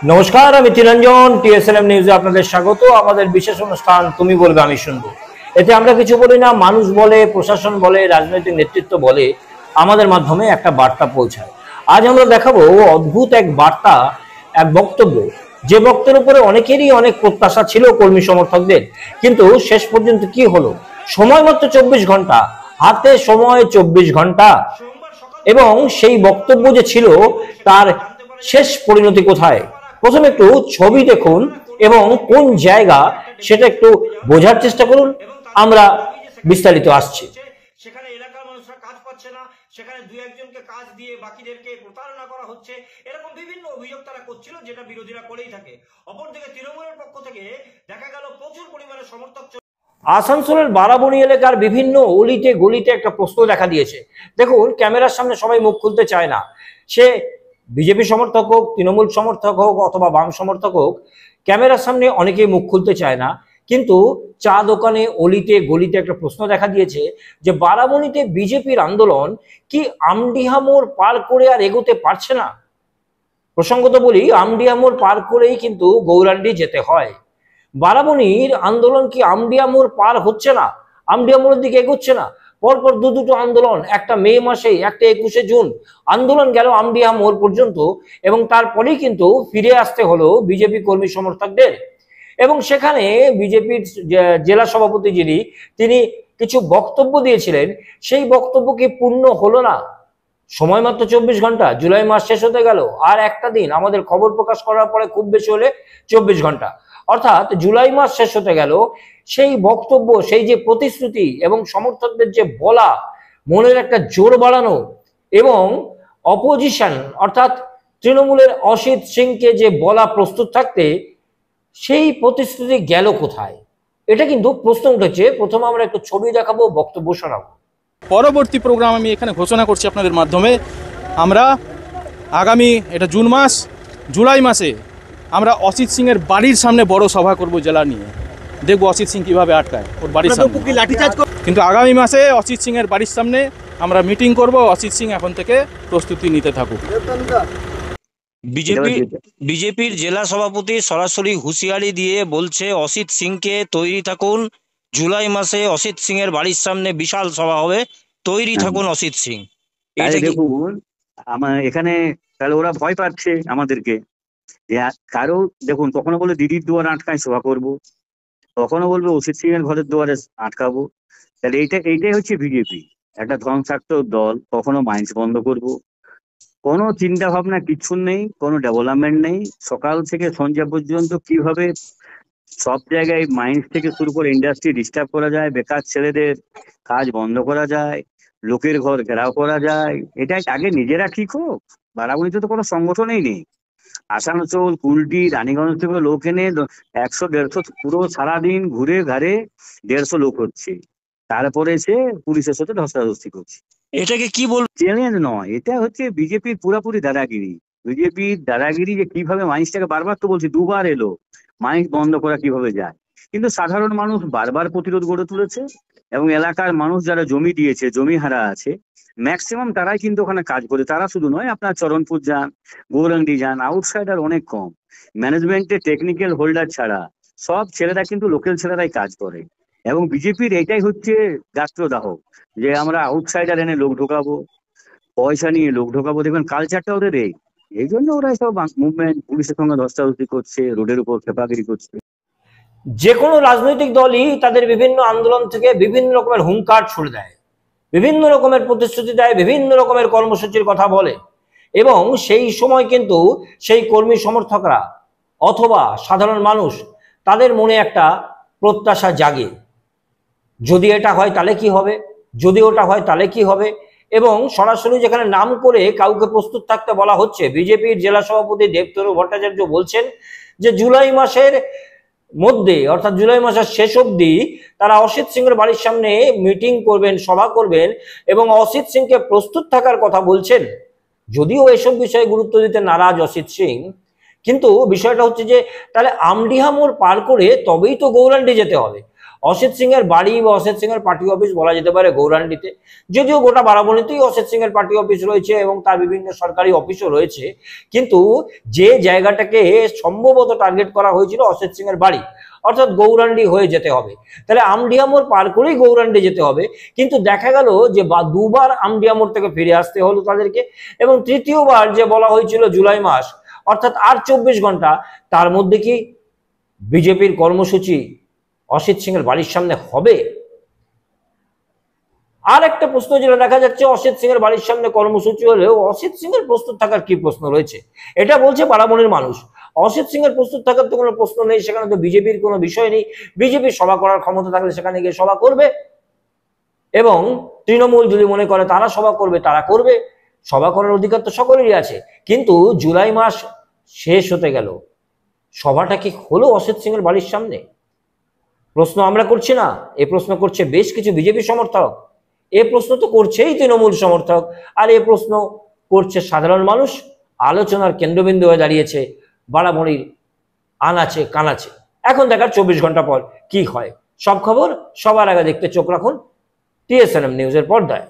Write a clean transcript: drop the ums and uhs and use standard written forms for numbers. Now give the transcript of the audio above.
নমস্কার, আমি চিরঞ্জন। টিএসএলএম নিউজে আপনাদের স্বাগত। আমাদের বিশেষ অনুষ্ঠান তুমি বলবে আমি শুনবো। এতে আমরা কিছু বলি না, মানুষ বলে, প্রশাসন বলে, রাজনৈতিক নেতৃত্ব বলে, আমাদের মাধ্যমে একটা বার্তা পৌঁছায়। আজ আমরা দেখাবো অদ্ভুত এক বার্তা, এক বক্তব্য, যে বক্তব্যের উপরে অনেকেরই অনেক প্রত্যাশা ছিল কর্মী সমর্থকদের, কিন্তু শেষ পর্যন্ত কি হলো? সময় মাত্র 24 ঘন্টা, হাতে সময় 24 ঘন্টা, এবং সেই বক্তব্য যে ছিল তার শেষ পরিণতি কোথায়? প্রথমে একটু ছবি দেখুন এবং কোন জায়গা সেটা একটু বোঝার চেষ্টা করুন। আমরা বিস্তারিত আসছি। সেখানে এলাকার মানুষরা কাজ পাচ্ছে না, সেখানে দুই একজনকে কাজ দিয়ে বাকিদেরকে প্রতারণা করা হচ্ছে, এরকম বিভিন্ন অভিযোগ তারা করছিল, যেটা বিরোধীরা করেই থাকে। অপরদিকে তৃণমূলের পক্ষ থেকে দেখা গেল প্রচুর পরিমাণে সমর্থক। আসানসোলের বারাবণী এলাকার বিভিন্ন অলিতে গলিতে একটা প্রশ্ন দেখা দিয়েছে। দেখুন, ক্যামেরার সামনে সবাই মুখ খুলতে চায় না, সে বিজেপি সমর্থক হোক, তৃণমূল সমর্থক হোক অথবা বাম সমর্থক হোক, ক্যামেরার সামনে অনেকেই মুখ খুলতে চায় না। কিন্তু চা দোকানে অলিতে গলিতে একটা প্রশ্ন দেখা দিয়েছে যে বারাবণীতে বিজেপির আন্দোলন কি আমডিহা মোড় পার করে আর এগোতে পারছে না? প্রসঙ্গত বলি, আমডিহা মোড় পার করেই কিন্তু গৌরাণ্ডি যেতে হয়। বারাবণীর আন্দোলন কি আমডিহা মোড় পার হচ্ছে না, আমডিহা মোড়ের দিকে এগোচ্ছে না? পরপর দুটো আন্দোলন, একটা মে মাসে, একটা 21শে জুন আন্দোলন গেল আমডিহা মোড় পর্যন্ত, এবং তারপরেই কিন্তু ফিরে আসতে হলো বিজেপি কর্মী সমর্থকদের। এবং সেখানে বিজেপির জেলা সভাপতি যিনি, তিনি কিছু বক্তব্য দিয়েছিলেন, সেই বক্তব্য কি পূর্ণ হলো না? সময় মাত্র 24 ঘন্টা, জুলাই মাস শেষ হতে গেল, আর একটা দিন, আমাদের খবর প্রকাশ করার পরে খুব বেশি হলে 24 ঘন্টা, অর্থাৎ জুলাই মাস শেষ হতে গেল। সেই বক্তব্য, সেই যে প্রতিশ্রুতি এবং সমর্থকদের যে বলা, মনের একটা জোর বাড়ানো, এবং অপোজিশন অর্থাৎ তৃণমূলের অসিত সিংকে যে বলা প্রস্তুত থাকতে, সেই প্রতিশ্রুতি গেল কোথায়? এটা কিন্তু প্রশ্ন উঠেছে। প্রথমে আমরা একটু ছবি দেখাবো, বক্তব্য শোনাবো। পরবর্তী প্রোগ্রাম আমি এখানে ঘোষণা করছি আপনাদের মাধ্যমে। আমরা আগামী এটা জুন মাস, জুলাই মাসে আমরা অসিত সিংয়ের বাড়ির সামনে বড় সভা করব জেলা নিয়ে। দেখবো অসিত সিং কীভাবে আটকায় ওর বাড়ির সামনে। কিন্তু আগামী মাসে অসিত সিংয়ের বাড়ির সামনে আমরা মিটিং করব। অসিত সিং এখন থেকে প্রস্তুতি নিতে থাকুক। বিজেপির জেলা সভাপতি সরাসরি হুঁশিয়ারি দিয়ে বলছে অসিত সিংকে তৈরি থাকুন, জুলাই মাসে অসিত সিং এর বাড়ির সামনে বিশাল সভা হবে, তৈরি থাকুন অসিত সিং। দেখুন, আমার এখানে তাহলে ওরা ভয় পাচ্ছে আমাদেরকে। কারো দেখুন, কখনো বলে দিদির দুয়ার আটকায় সভা করব, কখনো বলবে অসিত সিং এর ঘরের দুয়ারে আটকাবো। তাহলে এইটাই হচ্ছে বিজেপি, একটা ধ্বংসাত্মক দল। কখনো মাইন্স বন্ধ করব, কোনো চিন্তা ভাবনা কিচ্ছু নেই, কোনো ডেভেলপমেন্ট নেই। সকাল থেকে সন্ধ্যা পর্যন্ত কিভাবে সব জায়গায় মাইন্স থেকে শুরু করে ইন্ডাস্ট্রি ডিস্টার্ব করা যায়, বেকার ছেলেদের কাজ বন্ধ করা যায়, লোকের ঘর ঘেরাও করা যায়, এটাই আগে নিজেরা ঠিক হোক। বারাবণীতে তো কোনো সংগঠনই নেই। আসানসোল, কুলটি, রানীগঞ্জ থেকে লোক এনে 100-150 পুরো সারাদিন ঘুরে ঘাড়ে 150 লোক হচ্ছে, তারপরে সে পুলিশের সাথে ধস্তাধস্তি করছে। এটাকে কি বল, চ্যালেঞ্জ নয়, এটা হচ্ছে বিজেপির পুরাপুরি দাদাগিরি। বিজেপির দাদাগিরি যে কিভাবে মাইন্সটাকে, বারবার তো বলছি, দুবার এলো মাইন্স বন্ধ করা কিভাবে যায়, কিন্তু সাধারণ মানুষ বারবার প্রতিরোধ গড়ে তুলেছে। এবং এলাকার মানুষ যারা জমি দিয়েছে, জমি হারা আছে, ম্যাক্সিমাম তারাই কিন্তু ওখানে কাজ করে। তারা শুধু নয়, আপনার চরণপুর যান, গৌরাঙ্গি যান, আউটসাইডার অনেক কম। ম্যানেজমেন্টের টেকনিক্যাল হোল্ডার ছাড়া সব ছেলেরা কিন্তু লোকাল ছেলেরাই কাজ করে। এবং বিজেপির এটাই হচ্ছে গাত্রদাহ, যে আমরা আউটসাইডার এনে লোক ঢোকাবো, পয়সা নিয়ে লোক ঢোকাবো। দেখবেন কালচারটা ওদের এই জন্য ওরা সব মুভমেন্ট, পুলিশের সঙ্গে ধস্তাধস্তি করছে, রোডের উপর খেপাগিরি করছে। যে কোনো রাজনৈতিক দলই তাদের বিভিন্ন আন্দোলন থেকে বিভিন্ন রকমের হুঙ্কার ছুড়ে দেয়, বিভিন্ন রকমের প্রতিশ্রুতি দেয়, বিভিন্ন রকমের কর্মসূচির কথা বলে, এবং সেই সময় কিন্তু সেই কর্মী সমর্থকরা অথবা সাধারণ মানুষ, তাদের মনে একটা প্রত্যাশা জাগে, যদি এটা হয় তাহলে কি হবে, যদি ওটা হয় তাহলে কি হবে। এবং সরাসরি যেখানে নাম করে কাউকে প্রস্তুত থাকতে বলা হচ্ছে, বিজেপির জেলা সভাপতি দেবতরু ভট্টাচার্য বলছেন যে জুলাই মাসের মধ্যে, অর্থাৎ জুলাই মাসের শেষ অবধি তারা অসিত সিংয়ের বাড়ির সামনে মিটিং করবেন, সভা করবেন, এবং অসিত সিংকে প্রস্তুত থাকার কথা বলছেন। যদিও এসব বিষয়ে গুরুত্ব দিতে নারাজ অসিত সিং, কিন্তু বিষয়টা হচ্ছে যে তাহলে আমডিহা মোড় পার করে তবেই তো গৌরাণ্ডি যেতে হবে, অসিত সিং এর বাড়ি বা অসিত সিং এর পার্টি অফিস বলা যেতে পারে গৌরান্ডিতে, যদিও গোটা বারাবণীতেই অসিত সিং এর পার্টি অফিস রয়েছে এবং তার বিভিন্ন সরকারি অফিসও রয়েছে, কিন্তু যে জায়গাটাকে সম্ভবত টার্গেট করা হয়েছিল অসিত সিং এর বাড়ি, অর্থাৎ গৌরান্ডি হয়ে যেতে হবে, তাহলে আমডিহা মোড় পার করেই গৌরান্ডি যেতে হবে। কিন্তু দেখা গেল যে দুবার আমডিহা মোড় থেকে ফিরে আসতে হলো তাদেরকে, এবং তৃতীয়বার যে বলা হয়েছিল জুলাই মাস, অর্থাৎ আর 24 ঘন্টা, তার মধ্যে কি বিজেপির কর্মসূচি অসিত সিং এর বাড়ির সামনে হবে? আর একটা প্রশ্ন যেটা দেখা যাচ্ছে, অসিত সিং এর বাড়ির সামনে কর্মসূচি হলেও অসিত সিং এর প্রস্তুত থাকার কি প্রশ্ন রয়েছে, এটা বলছে বারাবণীর মানুষ। অসিত সিং এর প্রস্তুত থাকার তো কোনো প্রশ্ন নেই, সেখানে তো বিজেপির কোনো বিষয় নেই। বিজেপির সভা করার ক্ষমতা থাকলে সেখানে গিয়ে সভা করবে, এবং তৃণমূল যদি মনে করে তারা সভা করবে তারা করবে, সভা করার অধিকার তো সকলেরই আছে। কিন্তু জুলাই মাস শেষ হতে গেল, সভাটা কি হলো অসিত সিং এর বাড়ির সামনে? প্রশ্ন আমরা করছি না, এ প্রশ্ন করছে বেশ কিছু বিজেপি সমর্থক, এ প্রশ্ন তো করছেই তৃণমূল সমর্থক, আর এ প্রশ্ন করছে সাধারণ মানুষ। আলোচনার কেন্দ্রবিন্দু হয়ে দাঁড়িয়েছে বারাবণীর আনাচে কানাচে। এখন দেখার 24 ঘন্টা পর কি হয়। সব খবর সবার আগে দেখতে চোখ রাখুন TSNM নিউজের পর্দায়।